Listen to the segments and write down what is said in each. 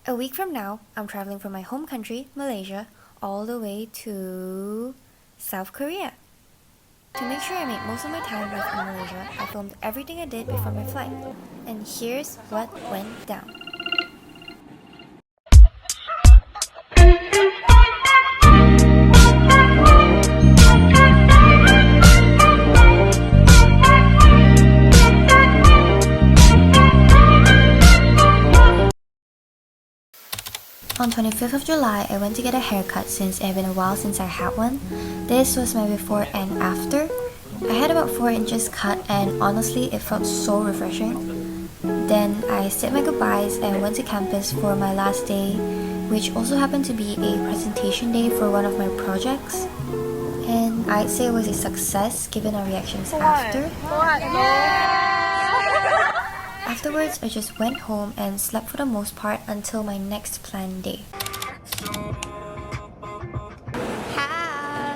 A week from now, I'm traveling from my home country, Malaysia, all the way to South Korea. To make sure I made most of my time left in Malaysia, I filmed everything I did before my flight. And here's what went down. On 25th of July, I went to get a haircut since it had been a while since I had one. This was my before and after. I had about 4 inches cut and honestly it felt so refreshing. Then I said my goodbyes and went to campus for my last day, which also happened to be a presentation day for one of my projects. And I'd say it was a success given our reactions after. Afterwards, I just went home and slept for the most part until my next planned day. Hi!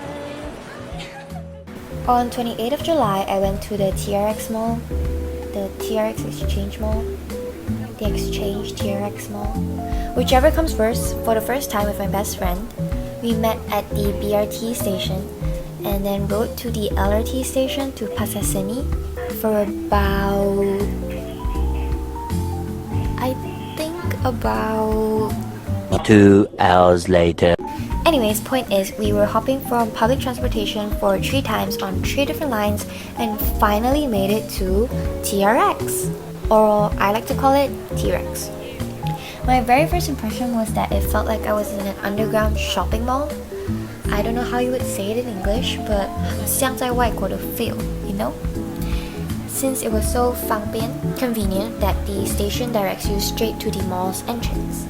On 28th of July, I went to the TRX Mall, the TRX Exchange Mall, the Exchange TRX Mall, whichever comes first. For the first time with my best friend, we met at the BRT station and then rode to the LRT station to Pasar Seni for about 2 hours later. Anyways, point is, we were hopping from public transportation for 3 times on 3 different lines and finally made it to TRX, or I like to call it T-Rex. My very first impression was that it felt like I was in an underground shopping mall. I don't know how you would say it in English, but 很像在外国的 feel, you know? Since it was so 方便 convenient that the station directs you straight to the mall's entrance.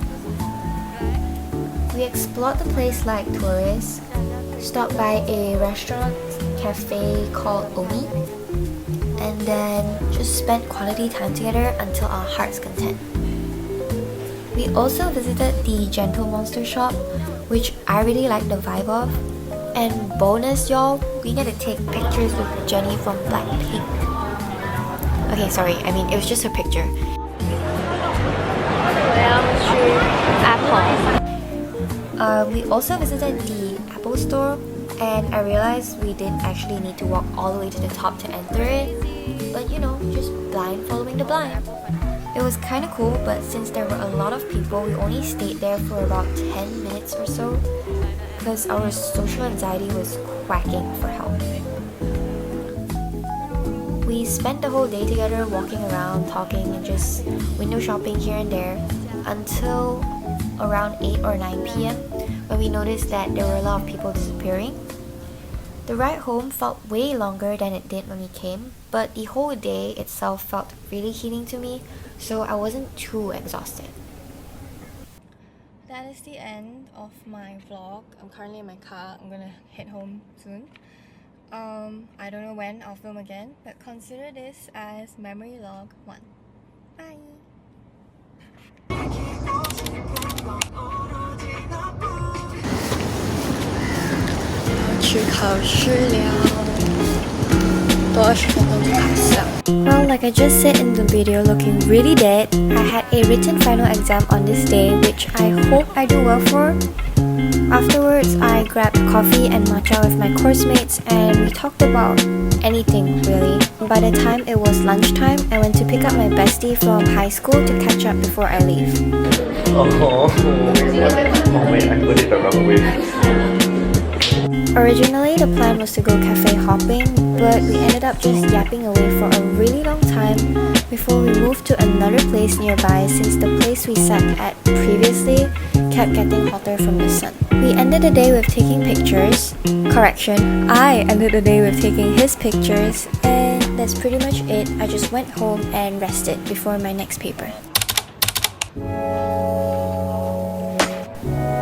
We explored the place like tourists, stopped by a restaurant cafe called Omi, and then just spent quality time together until our heart's content. We also visited the Gentlemonster shop, which I really liked the vibe of. And bonus y'all, we get to take pictures with Jennie from Blackpink. Okay, sorry, I mean, it was just a picture. Apple. We also visited the Apple store, and I realized we didn't actually need to walk all the way to the top to enter it, but you know, just blind following the blind. It was kinda cool, but since there were a lot of people, we only stayed there for about 10 minutes or so, because our social anxiety was quacking for help. We spent the whole day together walking around, talking, and just window shopping here and there until around 8 or 9 p.m. when we noticed that there were a lot of people disappearing. The ride home felt way longer than it did when we came, but the whole day itself felt really healing to me, so I wasn't too exhausted. That is the end of my vlog. I'm currently in my car. I'm gonna head home soon. I don't know when I'll film again, but consider this as memory log 1. Bye! 去考试了，多20分钟就考试了。Well, like I just said in the video, looking really dead, I had a written final exam on this day, which I hope I do well for. Afterwards, I grabbed coffee and matcha with my course mates and we talked about anything really. By the time it was lunchtime, I went to pick up my bestie from high school to catch up before I leave. Oh wait, I put it the wrong way. Originally, the plan was to go cafe hopping, but we ended up just yapping away for a really long time before we moved to another place nearby since the place we sat at previously kept getting hotter from the sun. We ended the day with taking pictures. Correction, I ended the day with taking his pictures, and that's pretty much it. I just went home and rested before my next paper.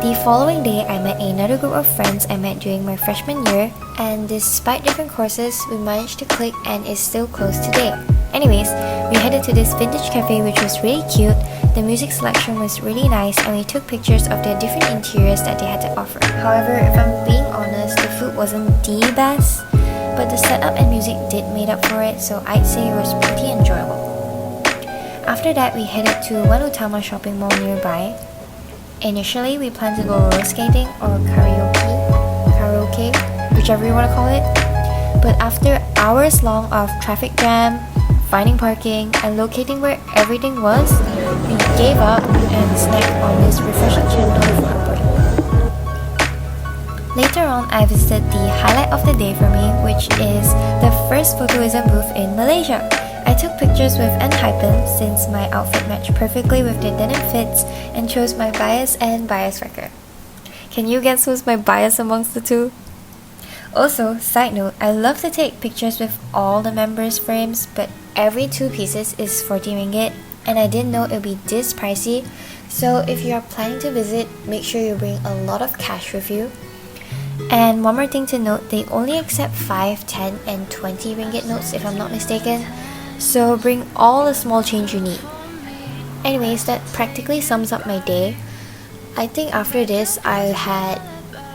The following day, I met another group of friends I met during my freshman year, and despite different courses, we managed to click and is still close today. Anyways, we headed to this vintage cafe which was really cute, the music selection was really nice, and we took pictures of the different interiors that they had to offer. However, if I'm being honest, the food wasn't the best, but the setup and music did made up for it, so I'd say it was pretty enjoyable. After that, we headed to one Utama shopping mall nearby. Initially, we planned to go roller skating or karaoke, whichever you want to call it. But after hours long of traffic jam, finding parking, and locating where everything was, we gave up and snacked on this refreshing chendol for our break. Later on, I visited the highlight of the day for me, which is the first photoism booth in Malaysia. I took pictures with enhypen since my outfit matched perfectly with the denim fits and chose my bias and bias wrecker. Can you guess who's my bias amongst the two? Also, side note, I love to take pictures with all the members' frames, but every 2 pieces is 40 ringgit, and I didn't know it would be this pricey. So if you are planning to visit, make sure you bring a lot of cash with you. And one more thing to note, they only accept 5, 10, and 20 ringgit notes if I'm not mistaken. So bring all the small change you need. Anyways, that practically sums up my day. I think after this, I had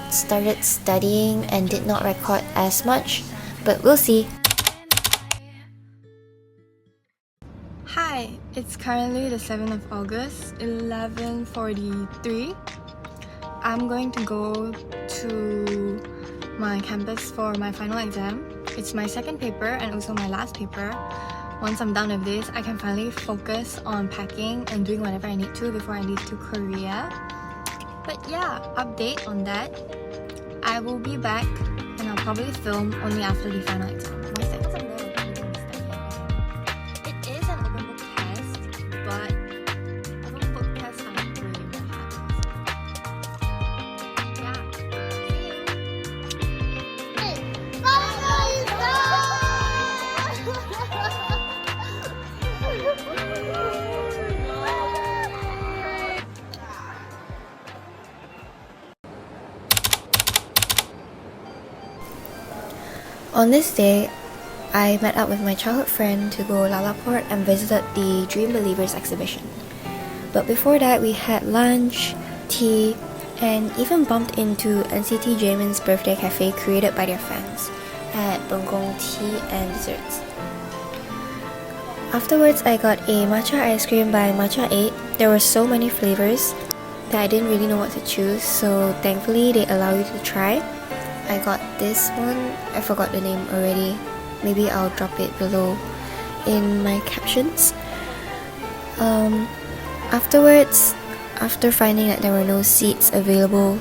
started studying and did not record as much, but we'll see. Hi, it's currently the 7th of August, 11:43. I'm going to go to my campus for my final exam. It's my second paper and also my last paper. Once I'm done with this, I can finally focus on packing and doing whatever I need to before I leave to Korea. But yeah, update on that. I will be back and I'll probably film only after the final exam. Most things I'm there will be doing studying. It is an open book test, but open book tests are really hard. Yeah. On this day, I met up with my childhood friend to go Lalaport and visited the Dream Believers exhibition. But before that, we had lunch, tea, and even bumped into NCT Jamin's birthday cafe created by their fans at Bengkong Tea and Desserts. Afterwards, I got a matcha ice cream by Matcha 8. There were so many flavors that I didn't really know what to choose, so thankfully they allow you to try. I got this one, I forgot the name already. Maybe I'll drop it below in my captions. Afterwards, after finding that there were no seats available,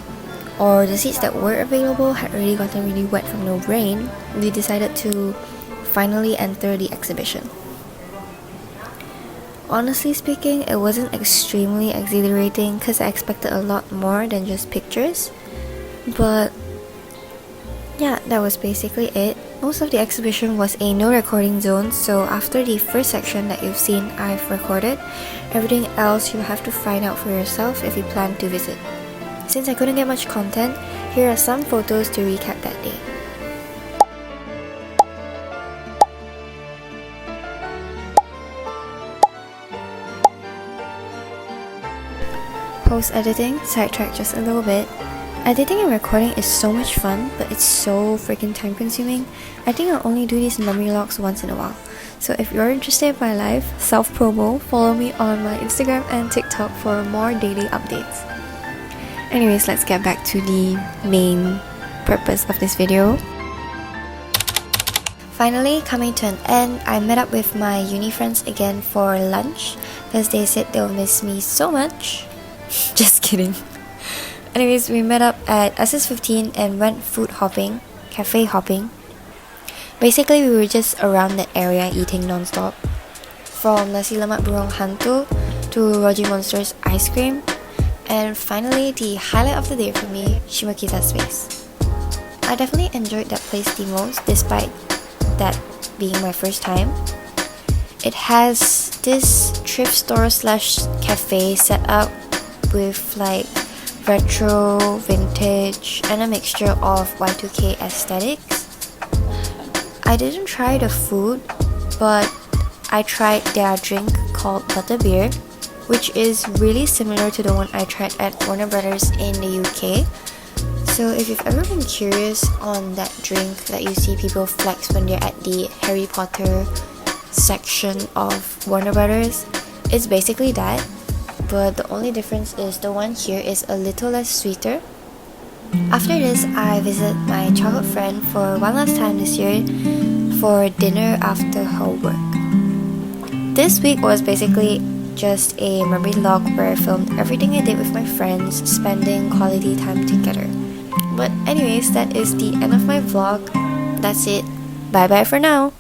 or the seats that were available had already gotten really wet from the rain, we decided to finally enter the exhibition. Honestly speaking, it wasn't extremely exhilarating because I expected a lot more than just pictures. But yeah, that was basically it. Most of the exhibition was a no recording zone, so after the first section that you've seen, I've recorded. Everything else you have to find out for yourself if you plan to visit. Since I couldn't get much content, here are some photos to recap that day. Post-editing, sidetrack just a little bit. Editing and recording is so much fun, but it's so freaking time consuming. I think I'll only do these memory logs once in a while. So if you're interested in my life, self-promo, follow me on my Instagram and TikTok for more daily updates. Anyways, let's get back to the main purpose of this video. Finally, coming to an end, I met up with my uni friends again for lunch because they said they'll miss me so much. Just kidding. Anyways, we met up at SS15 and went food hopping, cafe hopping. Basically, we were just around that area eating non-stop. From nasi lemak burung hantu to gentlemonster's ice cream. And finally, the highlight of the day for me, Shimakiza's space. I definitely enjoyed that place the most, despite that being my first time. It has this thrift store slash cafe set up with like retro, vintage, and a mixture of Y2K aesthetics. I didn't try the food, but I tried their drink called Butterbeer, which is really similar to the one I tried at Warner Brothers in the UK. So if you've ever been curious on that drink that you see people flex when they're at the Harry Potter section of Warner Brothers, it's basically that, but the only difference is the one here is a little less sweeter. After this, I visit my childhood friend for one last time this year for dinner after her work. This week was basically just a memory log where I filmed everything I did with my friends, spending quality time together. But anyways, that is the end of my vlog. That's it. Bye bye for now.